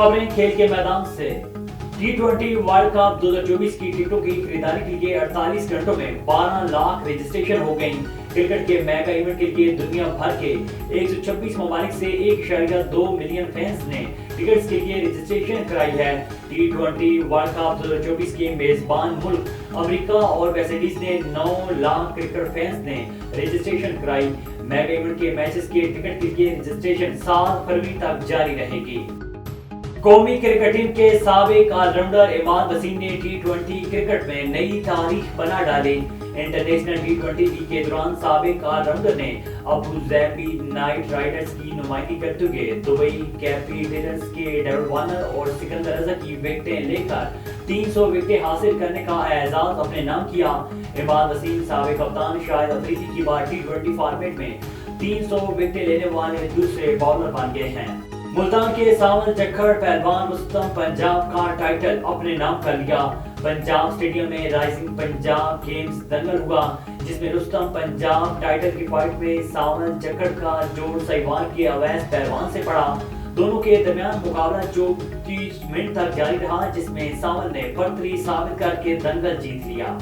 खबरें खेल के मैदान से। T20 वर्ल्ड कप 2024 की टिकटों की खरीदारी के लिए 48 घंटों में 12 लाख रजिस्ट्रेशन हो गई। क्रिकेट के मेगा इवेंट के लिए दुनिया भर के 126 ममालिक से 1.2 मिलियन फैंस ने टिकट्स के लिए रजिस्ट्रेशन कराई है। T20 वर्ल्ड कप 2024 के मेजबान मुल्क अमेरिका और वेस्ट इंडीज ने 9 लाख क्रिकेट फैंस ने रजिस्ट्रेशन कराई। मेगा इवेंट के मैचेस के टिकट के लिए रजिस्ट्रेशन 7 फरवरी तक जारी रहेगी। कौमी क्रिकेट टीम के साबिक ऑलराउंडर इमाद वसीम ने T20 क्रिकेट में नई तारीख बना डाली। इंटरनेशनल T20 लीग के दौरान साबिक ऑलराउंडर ने अबू धाबी नाइट राइडर्स की नुमाइंदगी करते हुए दुबई कैपिटल्स के डेविड वार्नर और सिकंदर रजा की विकेटें लेकर 300 विकेटें हासिल करने का एजाज अपने नाम किया। इमाद वसीम साबिक कप्तान शाहिद अफरीदी की बार T20 फॉर्मेट में 300 विकेटें लेने वाले दूसरे बॉलर बन गए हैं। मुल्तान के सावन जखड़ पहलवान रुस्तम पंजाब का टाइटल अपने नाम कर लिया। पंजाब स्टेडियम में राइजिंग पंजाब गेम्स दंगल हुआ, जिसमें रुस्तम पंजाब टाइटल की फाइट में सावन जखड़ का जोड़ साहिवाल के अवैस पहलवान से पड़ा। दोनों के दरमियान मुकाबला 34 मिनट तक जारी रहा, जिसमें सावन ने बढ़तरी साबित करके दंगल जीत लिया।